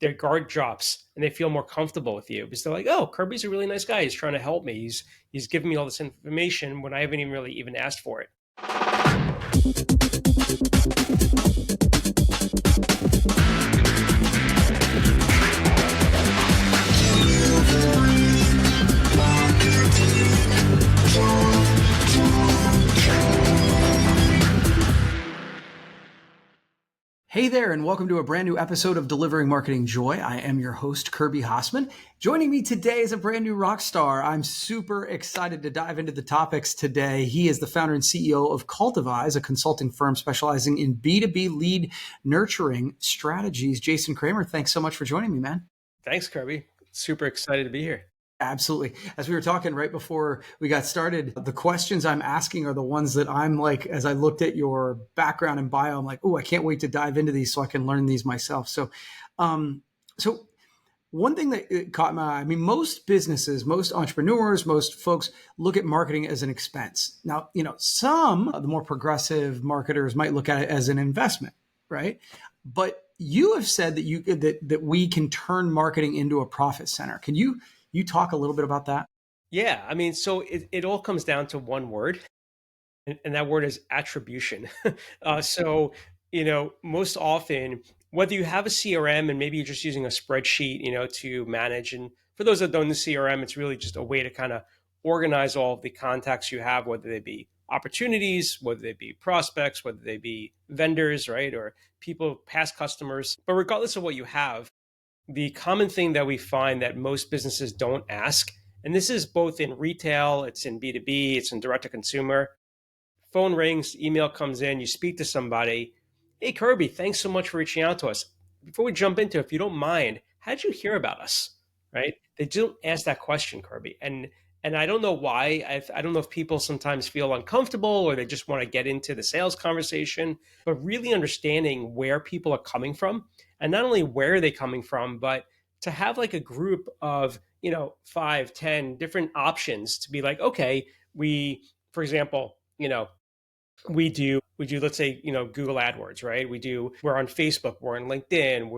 their guard drops and they feel more comfortable with you because they're like, oh, Kirby's a really nice guy. He's trying to help me. He's giving me all this information when I haven't even really even asked for it. Hey there, and welcome to a brand new episode of Delivering Marketing Joy. I am your host, Kirby Hassman. Joining me today is a brand new rock star. I'm super excited to dive into the topics today. He is the founder and CEO of Cultivize, a consulting firm specializing in B2B lead nurturing strategies. Jason Kramer, thanks so much for joining me, man. Thanks, Kirby. Super excited to be here. Absolutely. As we were talking right before we got started, the questions I'm asking are the ones that I'm like, as I looked at your background and bio, I'm like, oh, I can't wait to dive into these so I can learn these myself. So one thing that caught my eye, I mean, most businesses, most entrepreneurs, most folks look at marketing as an expense. Now, some of the more progressive marketers might look at it as an investment, right? But you have said that we can turn marketing into a profit center. Can you talk a little bit about that? Yeah. I mean, so it all comes down to one word, and that word is attribution. Most often, whether you have a CRM and maybe you're just using a spreadsheet, to manage. And for those that don't know CRM, it's really just a way to kind of organize all of the contacts you have, whether they be opportunities, whether they be prospects, whether they be vendors, right? Or people, past customers. But regardless of what you have, the common thing that we find that most businesses don't ask, and this is both in retail, it's in B2B, it's in direct to consumer. Phone rings, email comes in, you speak to somebody. Hey, Kirby, thanks so much for reaching out to us. Before we jump into it, if you don't mind, how'd you hear about us? Right? They don't ask that question, Kirby. And I don't know why. I don't know if people sometimes feel uncomfortable or they just want to get into the sales conversation, but really understanding where people are coming from and not only where are they coming from, but to have like a group of, 5, 10 different options to be like, okay, for example, we do let's say Google AdWords, right? We're on Facebook, we're on LinkedIn,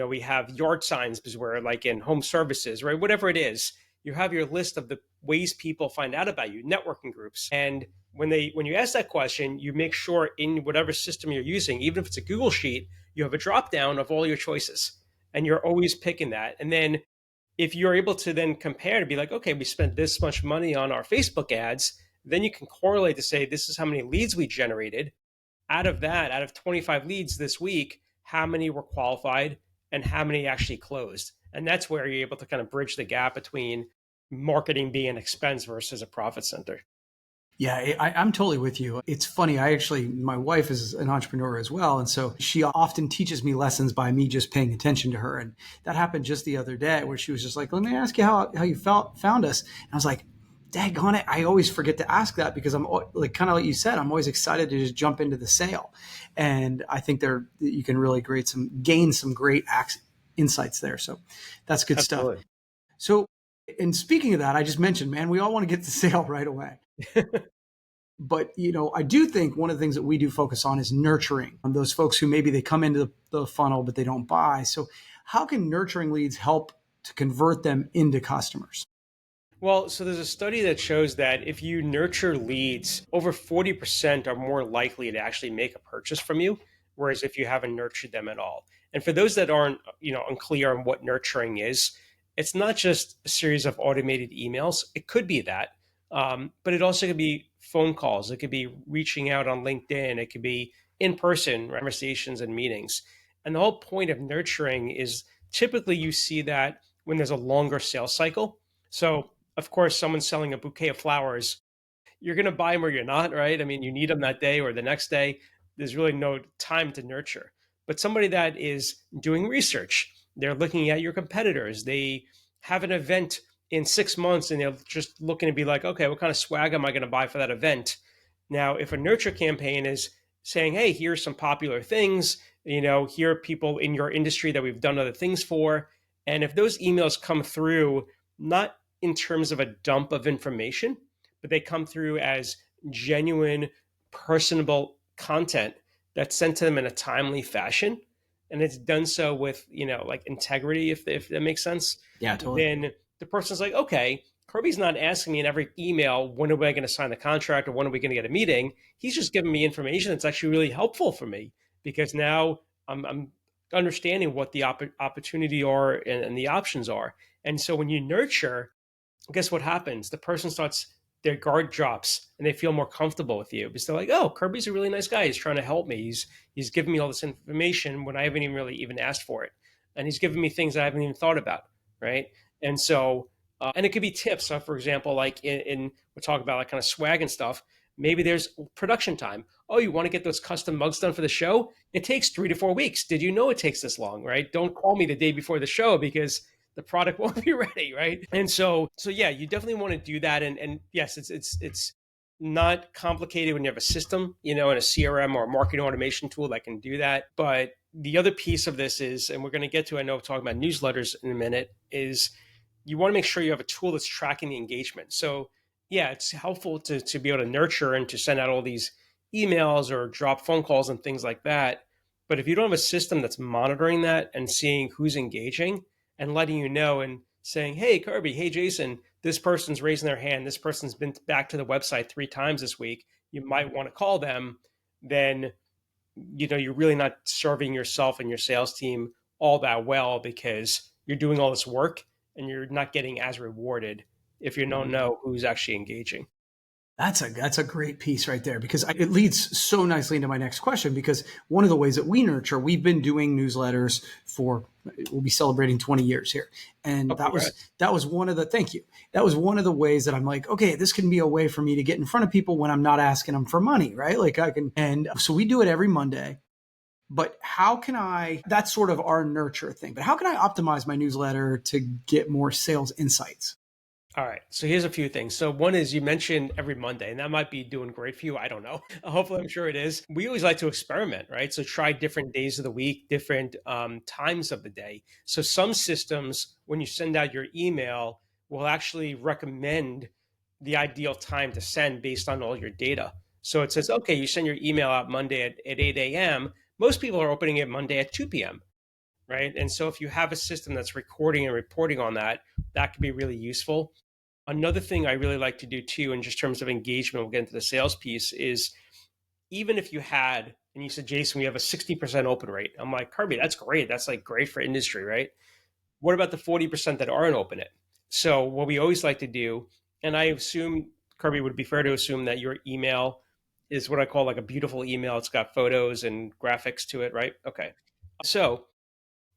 we have yard signs because we're like in home services, right? Whatever it is, you have your list of the ways people find out about you, networking groups. And when you ask that question, you make sure in whatever system you're using, even if it's a Google sheet, you have a drop down of all your choices and you're always picking that. And then if you're able to then compare to be like, okay, we spent this much money on our Facebook ads, then you can correlate to say, this is how many leads we generated. Out of 25 leads this week, how many were qualified and how many actually closed? And that's where you're able to kind of bridge the gap between marketing being an expense versus a profit center. Yeah, I'm totally with you. It's funny. My wife is an entrepreneur as well. And so she often teaches me lessons by me just paying attention to her. And that happened just the other day where she was just like, let me ask you how you found us. And I was like, daggone it. I always forget to ask that because I'm like, kind of like you said, I'm always excited to just jump into the sale. And I think you can really gain some great insights there. So that's good Absolutely. stuff. So, and speaking of that, I just mentioned, man, we all want to get to sale right away. But, I do think one of the things that we do focus on is nurturing those folks who maybe they come into the funnel, but they don't buy. So how can nurturing leads help to convert them into customers? Well, so there's a study that shows that if you nurture leads, over 40% are more likely to actually make a purchase from you, whereas if you haven't nurtured them at all. And for those that aren't, unclear on what nurturing is, it's not just a series of automated emails. It could be that, but it also could be phone calls. It could be reaching out on LinkedIn. It could be in-person conversations and meetings. And the whole point of nurturing is typically you see that when there's a longer sales cycle. So of course, someone's selling a bouquet of flowers, you're going to buy them or you're not, right? I mean, you need them that day or the next day. There's really no time to nurture. But somebody that is doing research, they're looking at your competitors. They have an event in 6 months and they're just looking to be like, okay, what kind of swag am I going to buy for that event? Now, if a nurture campaign is saying, hey, here's some popular things, here are people in your industry that we've done other things for. And if those emails come through, not in terms of a dump of information, but they come through as genuine, personable content that's sent to them in a timely fashion. and it's done so with, like integrity, if that makes sense, Yeah, totally. then the person's like, okay, Kirby's not asking me in every email, when are we going to sign the contract or when are we going to get a meeting? He's just giving me information that's actually really helpful for me because now I'm understanding what the opportunity are and the options are. And so when you nurture, guess what happens? The person starts, their guard drops and they feel more comfortable with you because they're like, oh, Kirby's a really nice guy. He's trying to help me. He's giving me all this information when I haven't even really even asked for it. And he's giving me things I haven't even thought about. Right. And so, and it could be tips. So for example, like we're talking about like kind of swag and stuff. Maybe there's production time. Oh, you want to get those custom mugs done for the show? It takes 3 to 4 weeks. Did you know it takes this long? Right. Don't call me the day before the show because the product won't be ready, right? And so yeah, you definitely want to do that. And yes, it's not complicated when you have a system, and a CRM or a marketing automation tool that can do that. But the other piece of this is, and we're going to get to, I know, talking about newsletters in a minute, is you want to make sure you have a tool that's tracking the engagement. So yeah, it's helpful to be able to nurture and to send out all these emails or drop phone calls and things like that. But if you don't have a system that's monitoring that and seeing who's engaging and letting you know and saying, hey, Kirby, hey, Jason, this person's raising their hand. This person's been back to the website 3 times this week. You might want to call them. Then, you're really not serving yourself and your sales team all that well because you're doing all this work and you're not getting as rewarded if you don't know who's actually engaging. That's a great piece right there because it leads so nicely into my next question. Because one of the ways that we nurture, we've been doing newsletters for, we'll be celebrating 20 years here, and Oh, congrats. that was one of the, thank you, that was one of the ways that I'm like, okay, this can be a way for me to get in front of people when I'm not asking them for money, right? Like I can, and so we do it every Monday. But how can I? That's sort of our nurture thing. But how can I optimize my newsletter to get more sales insights? All right. So here's a few things. So one is you mentioned every Monday, and that might be doing great for you. I don't know. Hopefully, I'm sure it is. We always like to experiment, right? So try different days of the week, different times of the day. So some systems, when you send out your email, will actually recommend the ideal time to send based on all your data. So it says, okay, you send your email out Monday at 8 a.m. Most people are opening it Monday at 2 p.m. Right. And so if you have a system that's recording and reporting on that, that could be really useful. Another thing I really like to do too, in just terms of engagement, we'll get into the sales piece, is even if you had, and you said, Jason, we have a 60% open rate. I'm like, Kirby, that's great. That's like great for industry, right? What about the 40% that aren't open it? So what we always like to do, and I assume, Kirby, would be fair to assume that your email is what I call like a beautiful email. It's got photos and graphics to it, right? Okay. So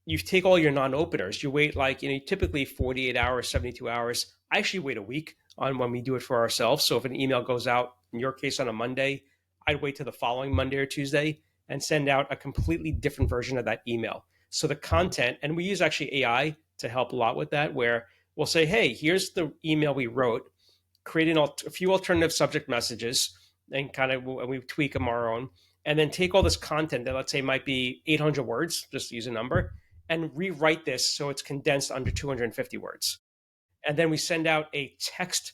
you take all your non-openers, you wait like, typically 48 hours, 72 hours. I actually wait a week on when we do it for ourselves. So if an email goes out, in your case on a Monday, I'd wait till the following Monday or Tuesday and send out a completely different version of that email. So the content, and we use actually AI to help a lot with that, where we'll say, hey, here's the email we wrote, create a few alternative subject messages, and kind of we tweak them our own, and then take all this content that, let's say, might be 800 words, just to use a number, and rewrite this so it's condensed under 250 words. And then we send out a text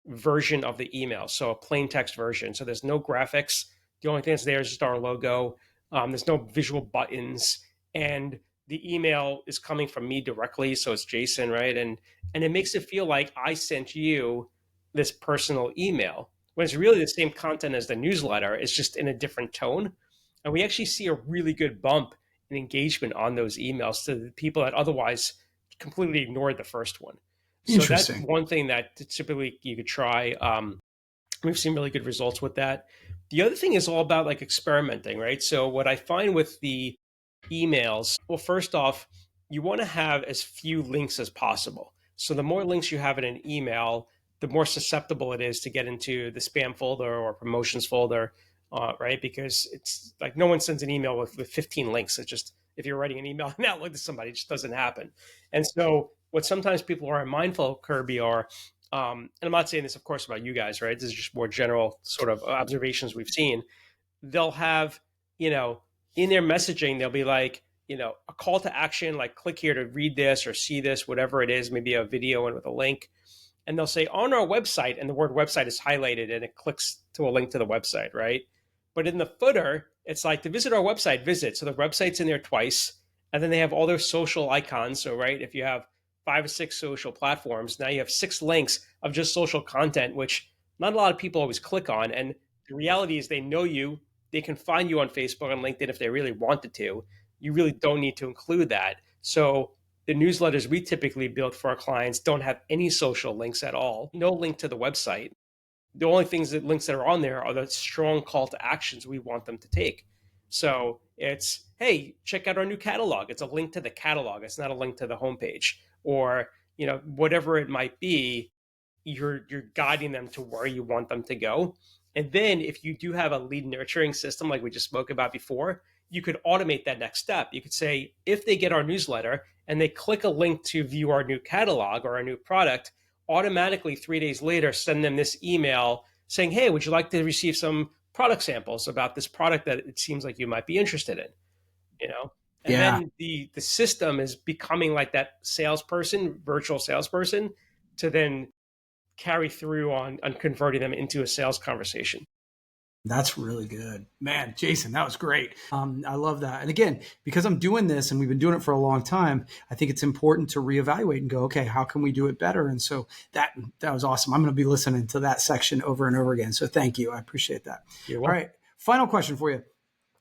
version of the email, so a plain text version. So there's no graphics. The only thing that's there is just our logo. There's no visual buttons, and the email is coming from me directly, so it's Jason, right? And it makes it feel like I sent you this personal email when it's really the same content as the newsletter. It's just in a different tone, and we actually see a really good bump in engagement on those emails to the people that otherwise completely ignored the first one. So that's Interesting. one thing that typically you could try. We've seen really good results with that. The other thing is all about like experimenting, right? So what I find with the emails, well, first off, you want to have as few links as possible. So the more links you have in an email, the more susceptible it is to get into the spam folder or promotions folder, right? Because it's like no one sends an email with 15 links. It's just, if you're writing an email in Outlook to somebody, it just doesn't happen. And so what sometimes people are mindful of, Kirby, are, and I'm not saying this, of course, about you guys, right? This is just more general sort of observations we've seen. They'll have, you know, in their messaging, they'll be like, a call to action, like click here to read this or see this, whatever it is, maybe a video and with a link. And they'll say on our website, and the word website is highlighted and it clicks to a link to the website, right? But in the footer, it's like to visit our website, visit. So the website's in there twice. And then they have all their social icons. So, right, if you have 5 or 6 social platforms, now you have 6 links of just social content, which not a lot of people always click on. And the reality is they know you. They can find you on Facebook and LinkedIn if they really wanted to. You really don't need to include that. So the newsletters we typically build for our clients don't have any social links at all, no link to the website. The only things that links that are on there are the strong call to actions we want them to take. So it's, hey, check out our new catalog. It's a link to the catalog. It's not a link to the homepage, or whatever it might be. You're guiding them to where you want them to go. And then if you do have a lead nurturing system like we just spoke about before, you could automate that next step. You could say, if they get our newsletter and they click a link to view our new catalog or our new product, automatically 3 days later send them this email saying, hey, would you like to receive some product samples about this product that it seems like you might be interested in? you know and Yeah. then the system is becoming like that salesperson, virtual salesperson, to then carry through on converting them into a sales conversation. That's really good. Man, Jason, that was great. I love that. And again, because I'm doing this and we've been doing it for a long time, I think it's important to reevaluate and go, okay, how can we do it better? And so that was awesome. I'm going to be listening to that section over and over again. So thank you. I appreciate that. You're All welcome. right. Final question for you.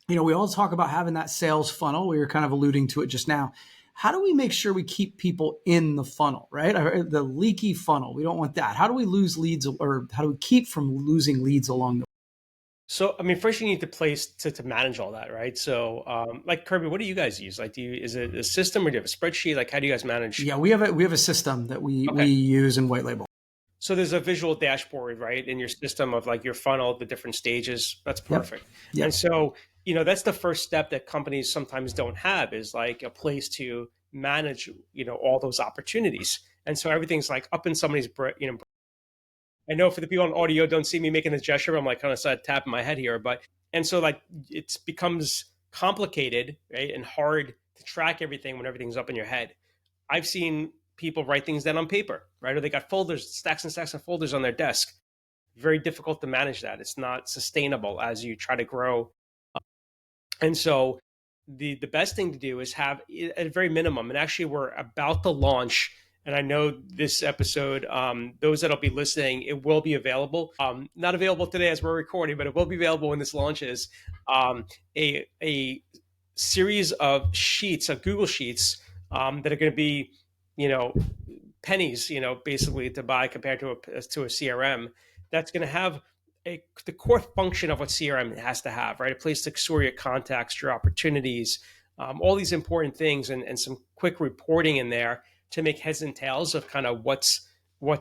We all talk about having that sales funnel. We were kind of alluding to it just now. How do we make sure we keep people in the funnel, right? The leaky funnel. We don't want that. How do we lose leads, or how do we keep from losing leads along the way? So, I mean, first you need to place to manage all that, right? So, like Kirby, what do you guys use? Like, is it a system, or do you have a spreadsheet? Like, how do you guys manage? Yeah, we have a system that we Okay. use and white label. So there's a visual dashboard, right, in your system of like your funnel, the different stages. That's Yep. perfect. And Yep. so, that's the first step that companies sometimes don't have, is like a place to manage, all those opportunities. And so everything's like up in somebody's, I know for the people on audio don't see me making this gesture, I'm like kind of side tapping my head here, but and so like it becomes complicated, right, and hard to track everything when everything's up in your head. I've seen people write things down on paper, right, or they got folders, stacks and stacks of folders on their desk. Very difficult to manage that. It's not sustainable as you try to grow. And so the best thing to do is have at a very minimum, and actually we're about to launch, and I know this episode, those that'll be listening, it will be available. Not available today as we're recording, but it will be available when this launches. A series of sheets, of Google Sheets, that are going to be, you know, pennies, basically to buy compared to a CRM. That's going to have the core function of what CRM has to have, right? A place to store your contacts, your opportunities, all these important things, and some quick reporting in there to make heads and tails of kind of what's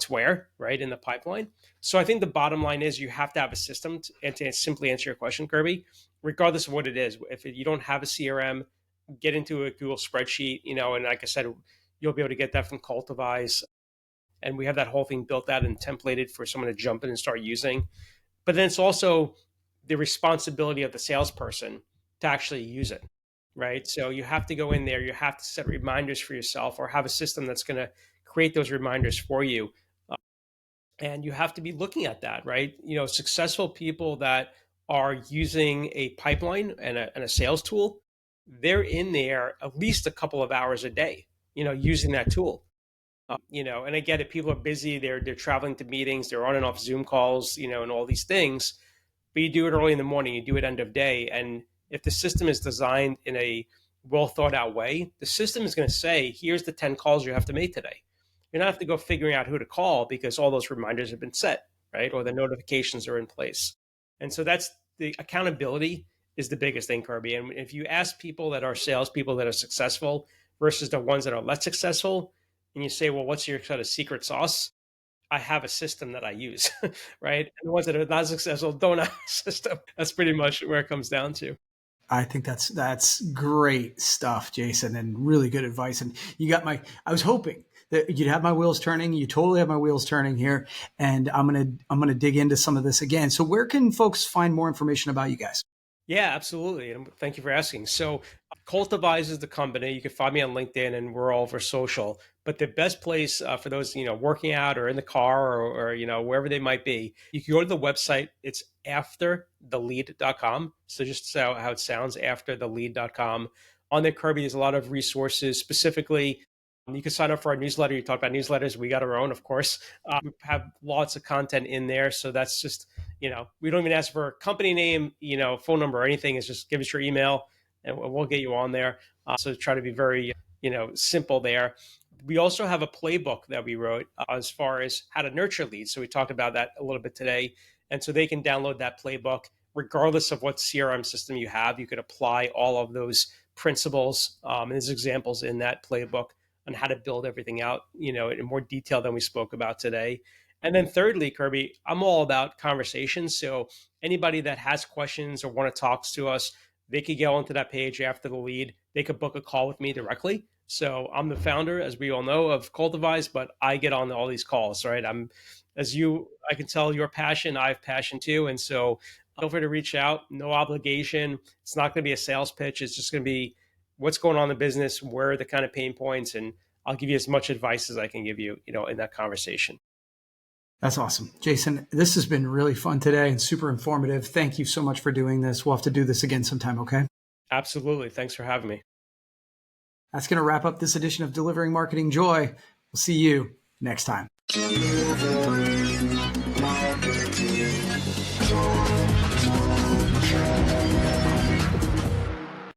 where, right, in the pipeline. So I think the bottom line is you have to have a system and to simply answer your question, Kirby, regardless of what it is. If you don't have a CRM, get into a Google spreadsheet, and like I said, you'll be able to get that from Cultivize. And we have that whole thing built out and templated for someone to jump in and start using. But then it's also the responsibility of the salesperson to actually use it, right? So you have to go in there, you have to set reminders for yourself, or have a system that's going to create those reminders for you. And you have to be looking at that, right? Successful people that are using a pipeline and a sales tool, they're in there at least a couple of hours a day, using that tool. And I get it. People are busy. They're traveling to meetings. They're on and off Zoom calls, and all these things. But you do it early in the morning. You do it end of day. And if the system is designed in a well thought out way, the system is going to say, "Here's the 10 calls you have to make today." You don't have to go figuring out who to call because all those reminders have been set, right? Or the notifications are in place. And so that's the accountability is the biggest thing, Kirby. And if you ask people that are salespeople that are successful versus the ones that are less successful, and you say, well, what's your sort of secret sauce? I have a system that I use, right? And the ones that are not successful don't have a system. That's pretty much where it comes down to. I think that's great stuff, Jason, and really good advice. And I was hoping that you'd have my wheels turning. You totally have my wheels turning here, and I'm gonna dig into some of this again. So where can folks find more information about you guys? Yeah, absolutely. And thank you for asking. So, Cultivize is the company. You can find me on LinkedIn, and we're all over social. But the best place for those, working out or in the car, or wherever they might be, you can go to the website. It's afterthelead.com. So just how it sounds, afterthelead.com. On there, Kirby, there's a lot of resources. Specifically, you can sign up for our newsletter. You talk about newsletters. We got our own, of course. We have lots of content in there. So that's just, we don't even ask for a company name, phone number or anything. It's just give us your email and we'll get you on there. So try to be very, simple there. We also have a playbook that we wrote as far as how to nurture leads. So we talked about that a little bit today. And so they can download that playbook regardless of what CRM system you have. You could apply all of those principles. And there's examples in that playbook on how to build everything out, in more detail than we spoke about today. And then thirdly, Kirby, I'm all about conversations. So anybody that has questions or want to talk to us, they could go onto that page after the lead. They could book a call with me directly. So I'm the founder, as we all know, of Cultivize, but I get on all these calls, right? I can tell your passion, I have passion too. And so feel free to reach out, no obligation. It's not going to be a sales pitch. It's just going to be what's going on in the business, where are the kind of pain points, and I'll give you as much advice as I can give you, in that conversation. That's awesome. Jason, this has been really fun today and super informative. Thank you so much for doing this. We'll have to do this again sometime, okay? Absolutely. Thanks for having me. That's going to wrap up this edition of Delivering Marketing Joy. We'll see you next time.